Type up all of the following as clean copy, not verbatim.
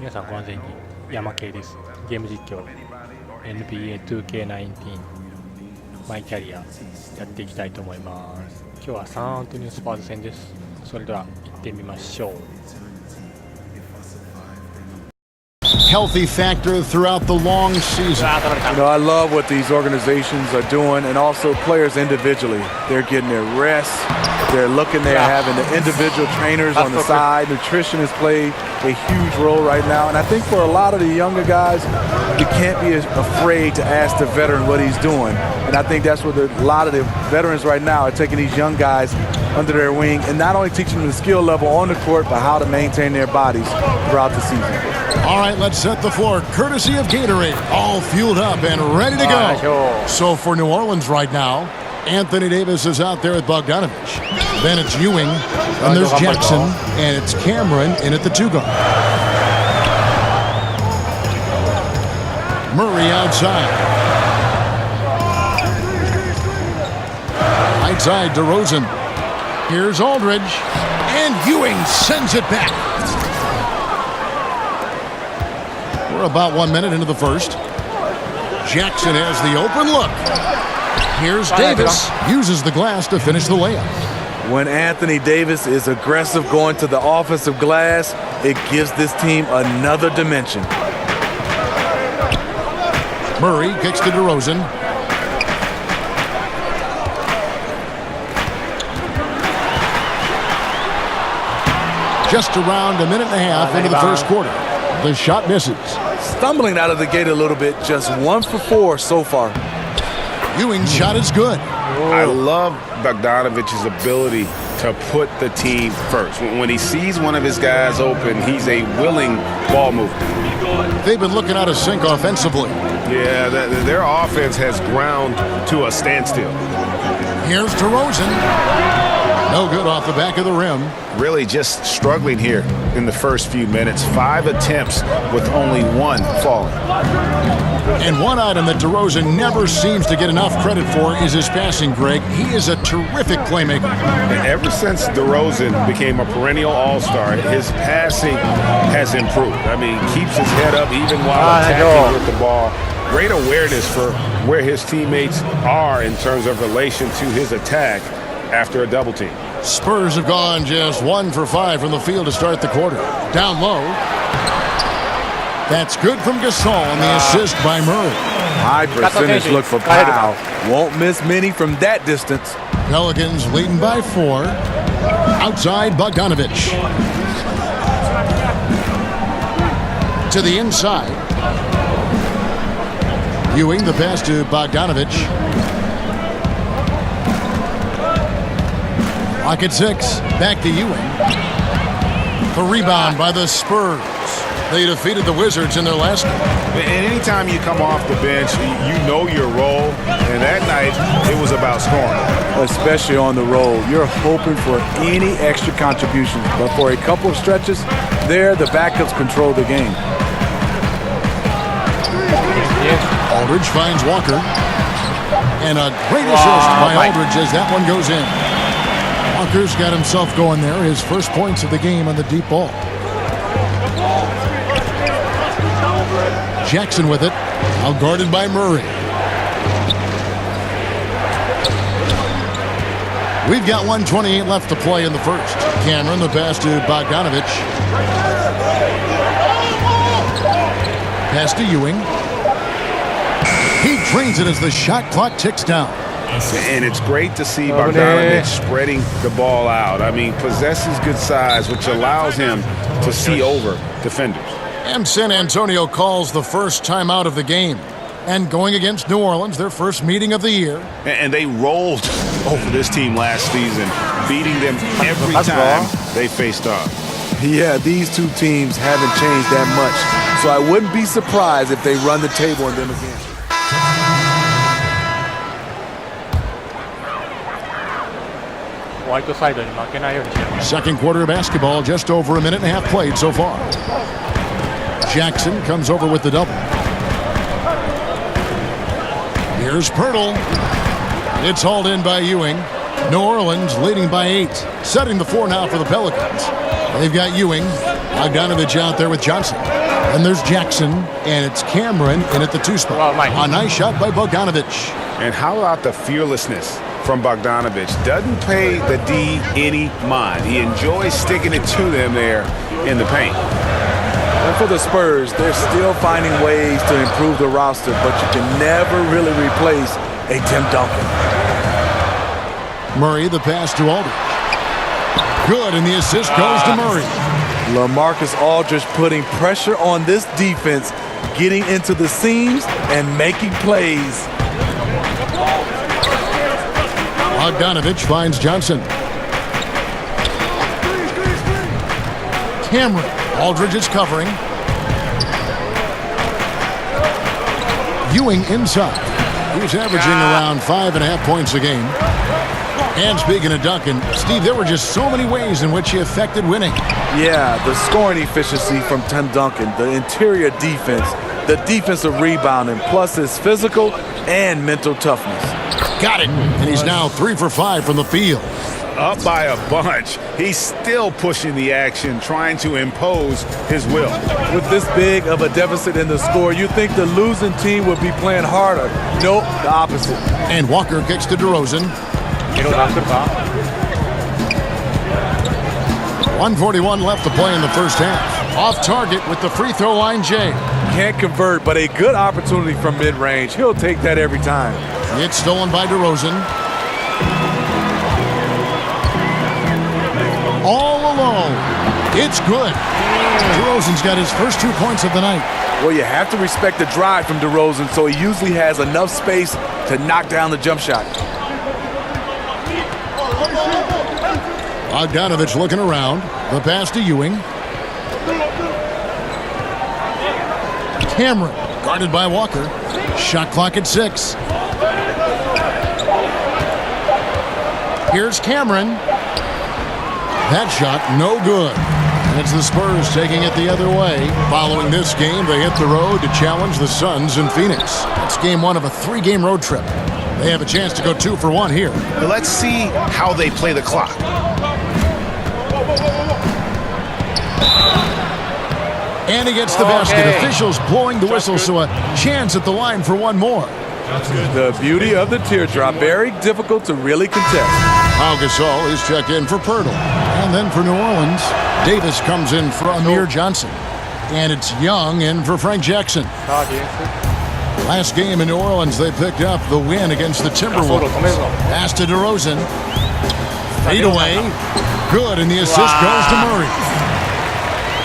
皆さんご安全に。やまけいです。ゲーム実況 NBA2K19 マイキャリアやっていきたいと思います。今日はサンアントニオスパーズ戦です。それでは行ってみましょう。Healthy factor throughout the long season. You know, I love what these organizations are doing, and also players individually. They're getting their rest. They're having the individual trainers on the side. Nutrition has played a huge role right now, and I think for a lot of the younger guys, you can't be afraid to ask the veteran what he's doing. And I think that's what a lot of the veterans right now are taking these young guys under their wing and not only teaching them the skill level on the court, but how to maintain their bodies throughout the season. All right, let's set the floor. Courtesy of Gatorade, all fueled up and ready to go. So for New Orleans right now, Anthony Davis is out there with Bogdanovich. Then it's Ewing, and there's Jackson, and it's Cameron in at the two guard. Murray outside. Right side, DeRozan. Here's Aldridge, and Ewing sends it back. We're about 1 minute into the first. Jackson has the open look. Here's Davis, uses the glass to finish the layup. When Anthony Davis is aggressive going to the offensive glass, it gives this team another dimension. Murray kicks to DeRozan. Just around a minute and a half into the first quarter. The shot misses. Stumbling out of the gate a little bit, just 1 for 4 so far. Ewing's shot is good. I love Bogdanovich's ability to put the team first. When he sees one of his guys open, he's a willing ball mover. They've been looking out of sync offensively. Yeah, their offense has ground to a standstill. Here's DeRozan. No good off the back of the rim. Really just struggling here in the first few minutes. 5 attempts with only 1 falling. And one item that DeRozan never seems to get enough credit for is his passing, Greg. He is a terrific playmaker. And ever since DeRozan became a perennial all-star, his passing has improved. I mean, keeps his head up even while attacking with the ball. Great awareness for where his teammates are in terms of relation to his attack after a double team. Spurs have gone just 1 for 5 from the field to start the quarter. Down low. That's good from Gasol on the assist by Murray. High percentage look for Powell. Won't miss many from that distance. Pelicans leading by 4. Outside Bogdanovich. To the inside. Ewing the pass to Bogdanovich. Pocket 6. Back to Ewing. The rebound by the Spurs. They defeated the Wizards in their last game. And anytime you come off the bench, you know your role. And that night, it was about scoring. Especially on the road. You're hoping for any extra contributions. But for a couple of stretches, there, the backups control the game. Aldridge finds Walker. And a great assist by Aldridge as that one goes in. Walker's got himself going there. His first points of the game on the deep ball. Jackson with it, now guarded by Murray. We've got 1:28 left to play in the first. Cameron the pass to Bogdanovich. Pass to Ewing. He drains it as the shot clock ticks down. And it's great to see Bogdanovich spreading the ball out. I mean, possesses good size, which allows him to see over defenders. And San Antonio calls the first timeout of the game. And going against New Orleans, their first meeting of the year. And they rolled over this team last season, beating them every time they faced off. Yeah, these two teams haven't changed that much. So I wouldn't be surprised if they run the table on them again. Second quarter of basketball, just over a minute and a half played so far. Jackson comes over with the double. Here's Pirtle. It's hauled in by Ewing. New Orleans leading by 8. Setting the floor now for the Pelicans. They've got Ewing. Bogdanovich out there with Johnson. And there's Jackson, and it's Cameron in at the 2 spot. A nice shot by Bogdanovich. And how about the fearlessness from Bogdanovich? Doesn't pay the D any mind. He enjoys sticking it to them there in the paint. And for the Spurs, they're still finding ways to improve the roster, but you can never really replace a Tim Duncan. Murray, the pass to Aldridge. Good, and the assist goes to Murray. LaMarcus Aldridge putting pressure on this defense, getting into the seams and making plays. Bogdanovich finds Johnson. Cameron. Aldridge is covering. Ewing inside. He's averaging around 5.5 points a game. And speaking of Duncan, Steve, there were just so many ways in which he affected winning. Yeah, the scoring efficiency from Tim Duncan, the interior defense, the defensive rebounding, plus his physical and mental toughness. Got it. And he's now 3 for 5 from the field. Up by a bunch. He's still pushing the action, trying to impose his will. With this big of a deficit in the score, you think the losing team would be playing harder. Nope, the opposite. And Walker kicks to DeRozan. 1:41 left to play in the first half. Off target with the free throw line, Jay. Can't convert, but a good opportunity from mid-range. He'll take that every time. It's stolen by DeRozan. All alone. It's good. DeRozan's got his first 2 points of the night. Well, you have to respect the drive from DeRozan, so he usually has enough space to knock down the jump shot. Bogdanovich looking around. The pass to Ewing. Cameron guarded by Walker. Shot clock at 6. Here's Cameron. That shot no good. And it's the Spurs taking it the other way. Following this game, they hit the road to challenge the Suns in Phoenix. It's game 1 of a 3-game road trip. They have a chance to go 2 for 1 here. But let's see how they play the clock. And he gets the basket. Officials blowing the whistle, so a chance at the line for one more. The beauty of the teardrop. Very difficult to really contest. Pau Gasol is checked in for Pirtle. And then for New Orleans, Davis comes in for Amir Johnson. And it's Young in for Frank Jackson. Last game in New Orleans, they picked up the win against the Timberwolves. Pass to DeRozan. Fade away. Good, and the assist goes to Murray.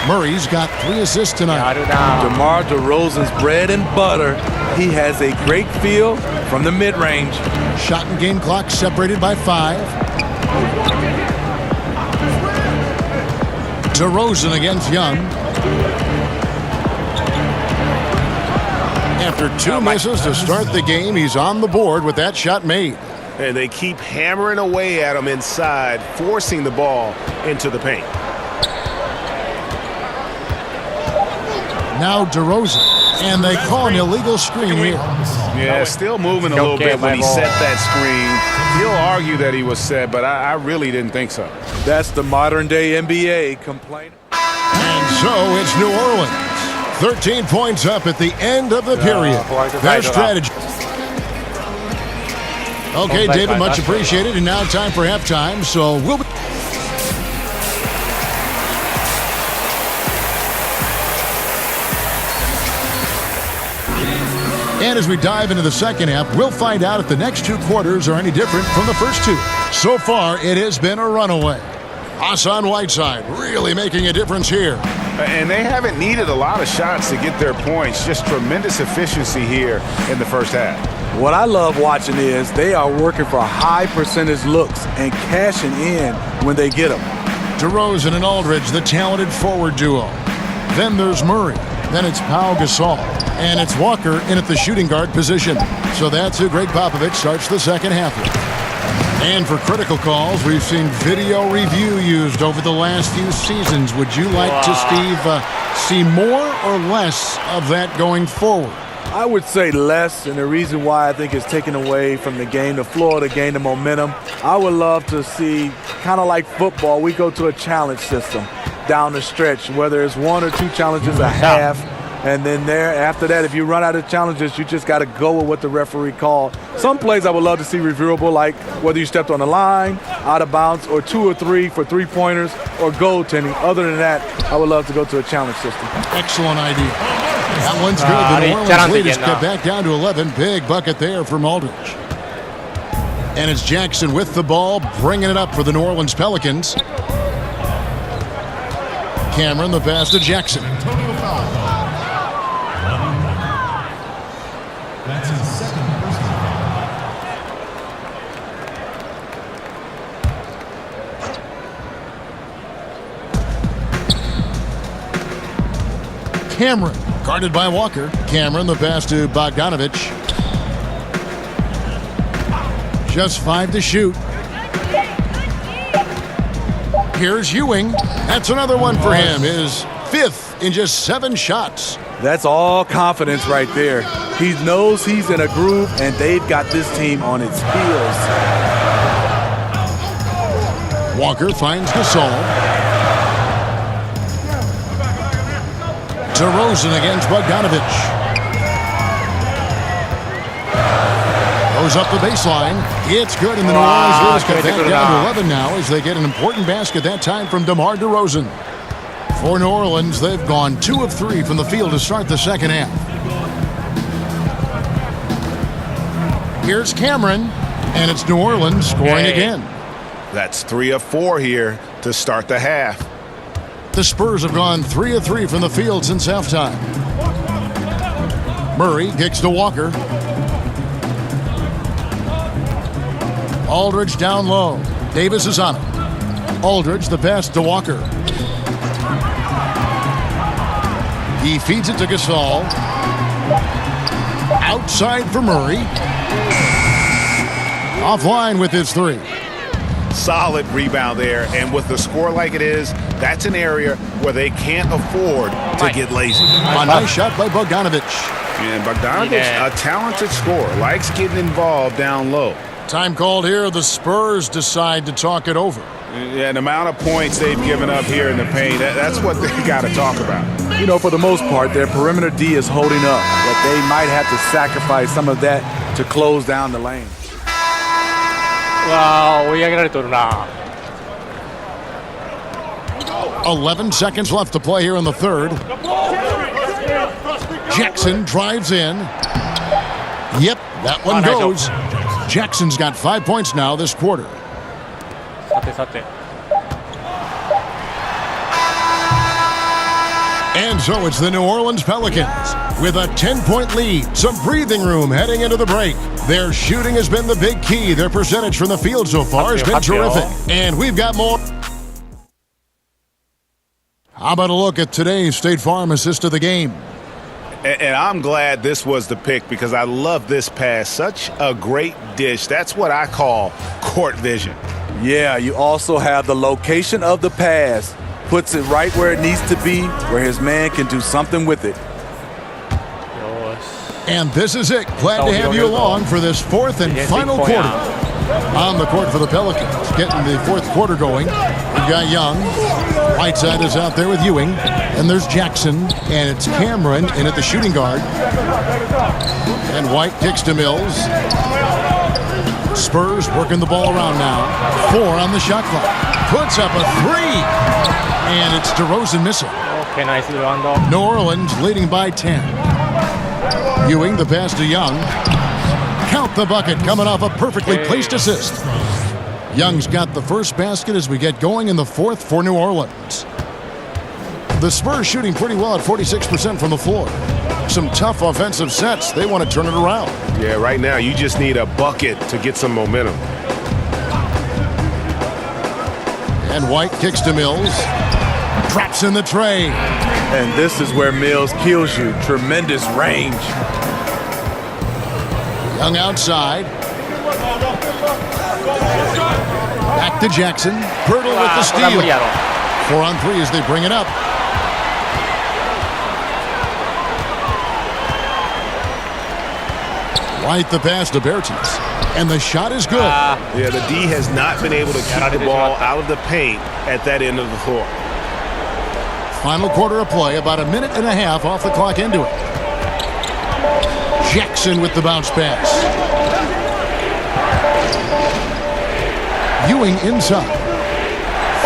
Murray's got 3 assists tonight. DeMar DeRozan's bread and butter. He has a great feel from the mid-range. Shot and game clock separated by 5. DeRozan against Young. After 2 misses to start the game, he's on the board with that shot made. And they keep hammering away at him inside, forcing the ball into the paint. Now DeRozan, and they call an illegal screen here. Yeah, still moving a little bit when he set that screen. He'll argue that he was set, but I really didn't think so. That's the modern-day NBA complaint. And so it's New Orleans. 13 points up at the end of the period. Their strategy. Okay, David, much appreciated. And now time for halftime, so we'll be... And as we dive into the second half, we'll find out if the next 2 quarters are any different from the first 2. So far, it has been a runaway. Hassan Whiteside really making a difference here. And they haven't needed a lot of shots to get their points. Just tremendous efficiency here in the first half. What I love watching is they are working for high percentage looks and cashing in when they get them. DeRozan and Aldridge, the talented forward duo. Then there's Murray. Then it's Pau Gasol. And it's Walker in at the shooting guard position. So that's who Greg Popovich starts the second half with. And for critical calls, we've seen video review used over the last few seasons. Would you like to, Steve, see more or less of that going forward? I would say less, and the reason why I think it's taken away from the game, the floor to gain the momentum. I would love to see, kind of like football, we go to a challenge system. down the stretch, whether it's 1 or 2 challenges a half. And then after that, if you run out of challenges, you just got to go with what the referee called. Some plays I would love to see reviewable, like whether you stepped on the line, out of bounds, or 2 or 3 for 3-pointers or goaltending. Other than that, I would love to go to a challenge system. Excellent idea. That one's good. The New Orleans lead is cut back down to 11. Big bucket there from Aldridge. And it's Jackson with the ball, bringing it up for the New Orleans Pelicans. Cameron, the pass to Jackson. That's his second personal foul. Cameron, guarded by Walker. Cameron, the pass to Bogdanovich. Just 5 to shoot. Here's Ewing. That's another one for him. His 5th in just 7 shots. That's all confidence right there. He knows he's in a groove, and they've got this team on its heels. Walker finds Gasol. DeRozan against Bogdanovich. Goes up the baseline. It's good, and the New Orleans lead is cut back down to 11 now as they get an important basket that time from DeMar DeRozan. For New Orleans, they've gone 2 of 3 from the field to start the second half. Here's Cameron, and it's New Orleans scoring again. That's 3 of 4 here to start the half. The Spurs have gone 3 of 3 from the field since halftime. Murray kicks to Walker. Aldridge down low. Davis is on it. Aldridge, the pass to Walker. He feeds it to Gasol. Outside for Murray. Offline with his 3. Solid rebound there, and with the score like it is, that's an area where they can't afford to get lazy. A nice shot by Bogdanovich. And Bogdanovich, a talented scorer, likes getting involved down low. Time called here. The Spurs decide to talk it over. Yeah, the amount of points they've given up here in the paint, that's what they got to talk about. You know, for the most part, their perimeter D is holding up, but they might have to sacrifice some of that to close down the lane. わあ、追い上げられとるな。 11 seconds left to play here in the third. Jackson drives in. Yep, that one goes. Jackson's got 5 points now this quarter. さてさて。 And so it's the New Orleans Pelicans with a 10-point lead, some breathing room heading into the break. Their shooting has been the big key. Their percentage from the field so far has been terrific. And we've got more. How about a look at today's State Farm assist of the game? And I'm glad this was the pick because I love this pass. Such a great dish. That's what I call court vision. Yeah, you also have the location of the pass. Puts it right where it needs to be, where his man can do something with it. And this is it. Glad to have you along for this 4th and final quarter. On the court for the Pelicans, getting the 4th quarter going. We've got Young. Whiteside is out there with Ewing. And there's Jackson, and it's Cameron in at the shooting guard. And White kicks to Mills. Spurs working the ball around now. 4 on the shot clock. Puts up a 3. And it's DeRozan missing. Okay, nice round. New Orleans leading by 10. Ewing, the pass to Young. Count the bucket, coming off a perfectly placed assist. Young's got the first basket as we get going in the 4th for New Orleans. The Spurs shooting pretty well at 46% from the floor. Some tough offensive sets. They want to turn it around. Yeah, right now you just need a bucket to get some momentum. And White kicks to Mills. Drops in the tray. And this is where Mills kills you. Tremendous range. Young outside. Back to Jackson. Pirtle with the steal. 4 on 3 as they bring it up. White the pass to Bertans. And the shot is good. Yeah, the D has not been able to keep the ball out of the paint at that end of the floor. Final quarter of play, about a minute and a half off the clock into it. Jackson with the bounce pass. Ewing inside.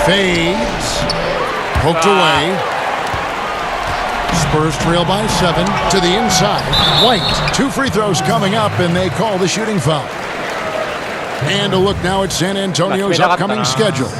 Fades. Poked away. Spurs trail by 7 to the inside. White. 2 free throws coming up, and they call the shooting foul. And a look now at San Antonio's upcoming schedule.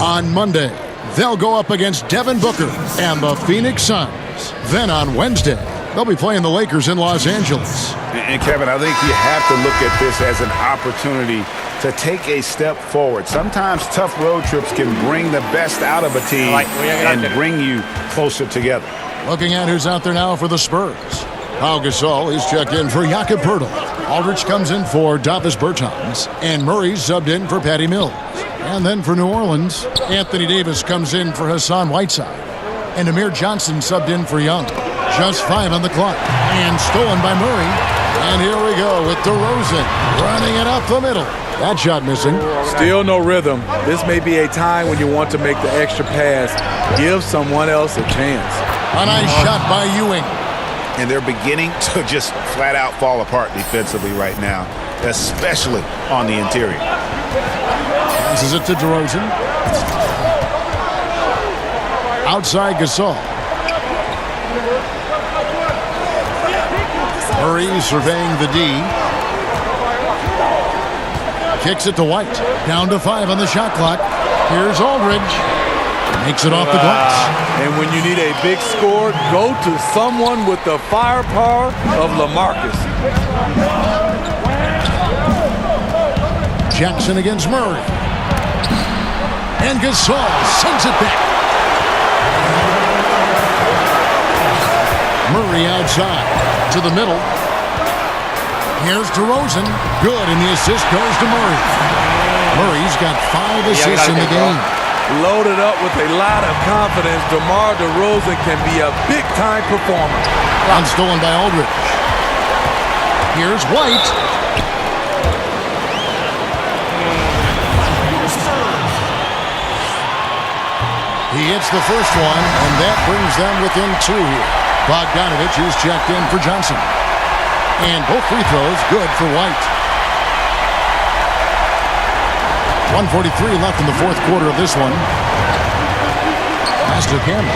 On Monday, they'll go up against Devin Booker and the Phoenix Suns. Then on Wednesday, they'll be playing the Lakers in Los Angeles. And Kevin, I think you have to look at this as an opportunity to take a step forward. Sometimes tough road trips can bring the best out of a team and bring you closer together. Looking at who's out there now for the Spurs. Pau Gasol is checked in for Jakob Poeltl. Aldridge comes in for Davis Bertans. And Murray's subbed in for Patty Mills. And then for New Orleans, Anthony Davis comes in for Hassan Whiteside. And Amir Johnson subbed in for Young. Just 5 on the clock. And stolen by Murray. And here we go with DeRozan running it up the middle. That shot missing. Still no rhythm. This may be a time when you want to make the extra pass. Give someone else a chance. A nice shot by Ewing. And they're beginning to just flat out fall apart defensively right now, especially on the interior. Passes it to DeRozan. Outside Gasol. Murray surveying the D. Kicks it to White. Down to 5 on the shot clock. Here's Aldridge. Makes it off the glass. And when you need a big score, go to someone with the firepower of LaMarcus. Jackson against Murray. And Gasol sends it back. Murray outside to the middle. Here's DeRozan. Good, and the assist goes to Murray. Murray's got 5 assists in the game. Loaded up with a lot of confidence, DeMar DeRozan can be a big-time performer. Unstolen by Aldridge. Here's White. He hits the first one, and that brings them within 2 here. Bogdanovich is checked in for Johnson. And both free throws good for White. 1:43 left in the fourth quarter of this one. Pass to Campbell.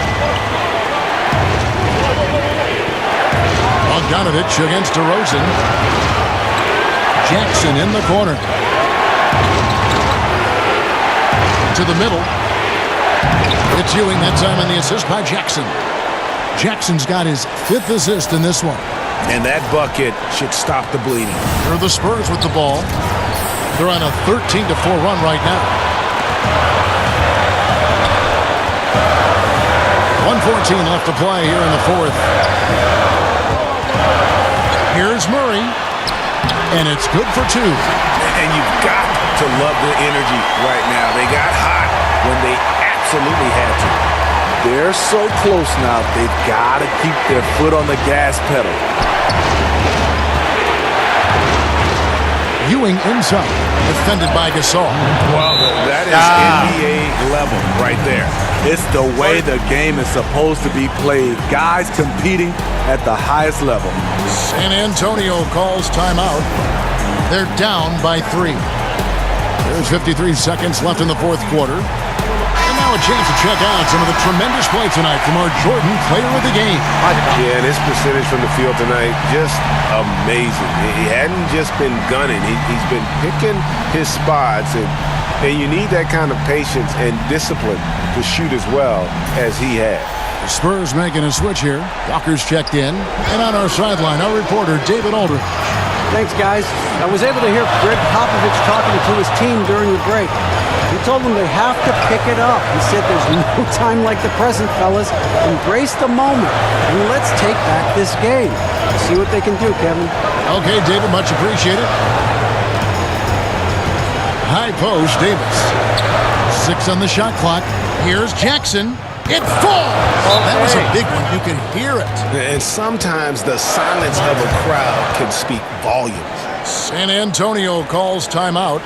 Bogdanovich against DeRozan. Jackson in the corner. To the middle. It's Ewing that time on the assist by Jackson. Jackson's got his 5th assist in this one. And that bucket should stop the bleeding. Here are the Spurs with the ball. They're on a 13-4 run right now. 1:14 left to play here in the fourth. Here's Murray. And it's good for 2. And you've got to love the energy right now. They got hot when they absolutely had to. They're so close now, they've got to keep their foot on the gas pedal. Ewing inside, defended by Gasol. Well, that is NBA level right there. It's the way the game is supposed to be played. Guys competing at the highest level. San Antonio calls timeout. They're down by 3. There's 53 seconds left in the fourth quarter. And now a chance to check out some of the tremendous play tonight from our Jordan player of the game. Yeah, and his percentage from the field tonight, just amazing. He hadn't just been gunning. He's been picking his spots, and you need that kind of patience and discipline to shoot as well as he had. The Spurs making a switch here. Walker's checked in. And on our sideline, our reporter, David Aldridge. Thanks, guys. I was able to hear Greg Popovich talking to his team during the break. He told them they have to pick it up. He said there's no time like the present, fellas. Embrace the moment, and let's take back this game. See what they can do, Kevin. Okay, David, much appreciated. High post, Davis. 6 on the shot clock. Here's Jackson. It falls! That was a big one. You can hear it. And sometimes the silence of a crowd can speak volumes. San Antonio calls timeout.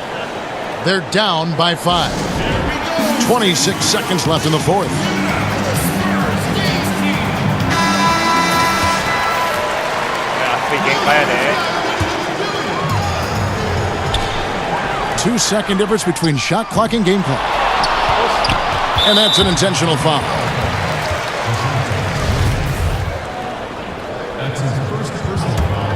They're down by 5. 26 seconds left in the fourth. 2-second difference between shot clock and game clock. And that's an intentional foul. That's his first personal foul.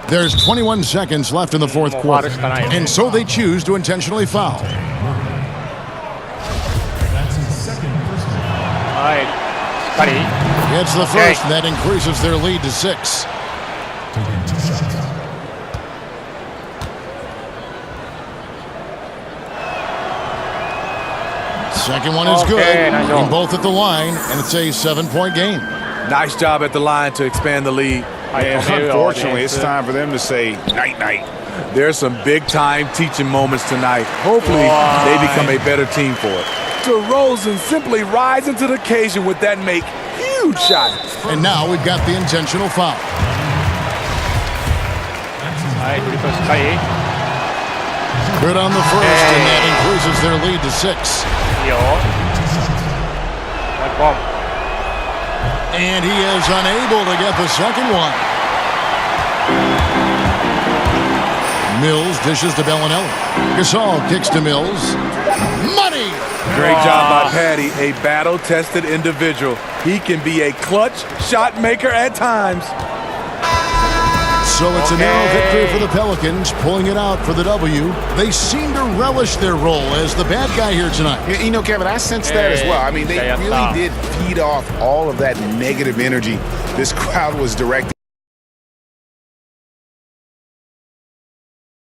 There's 21 seconds left in the fourth quarter, and so they choose to intentionally foul. That's his second personal foul. はい、しっかり。 It's the first, and that increases their lead to 6. Taking 2 shots. Second one is good, and both at the line, and it's a 7-point game. Nice job at the line to expand the lead. And unfortunately, it's time for them to say night-night. There's some big-time teaching moments tonight. Hopefully, they become a better team for it. DeRozan simply rising to the occasion with that make. Huge shot. And now we've got the intentional foul. はい、フリップしっかり。 Good on the first, and that increases their lead to 6. いいよ。もう一本。 And he is unable to get the second one. Mills dishes to Bellinelli. Gasol kicks to Mills. Money! Great job by Patty, a battle-tested individual. He can be a clutch shot maker at times. So it's a narrow victory for the Pelicans, pulling it out for the W. They seem to relish their role as the bad guy here tonight. You know, Kevin, I sense that as well. I mean, they really did feed off all of that negative energy this crowd was directing.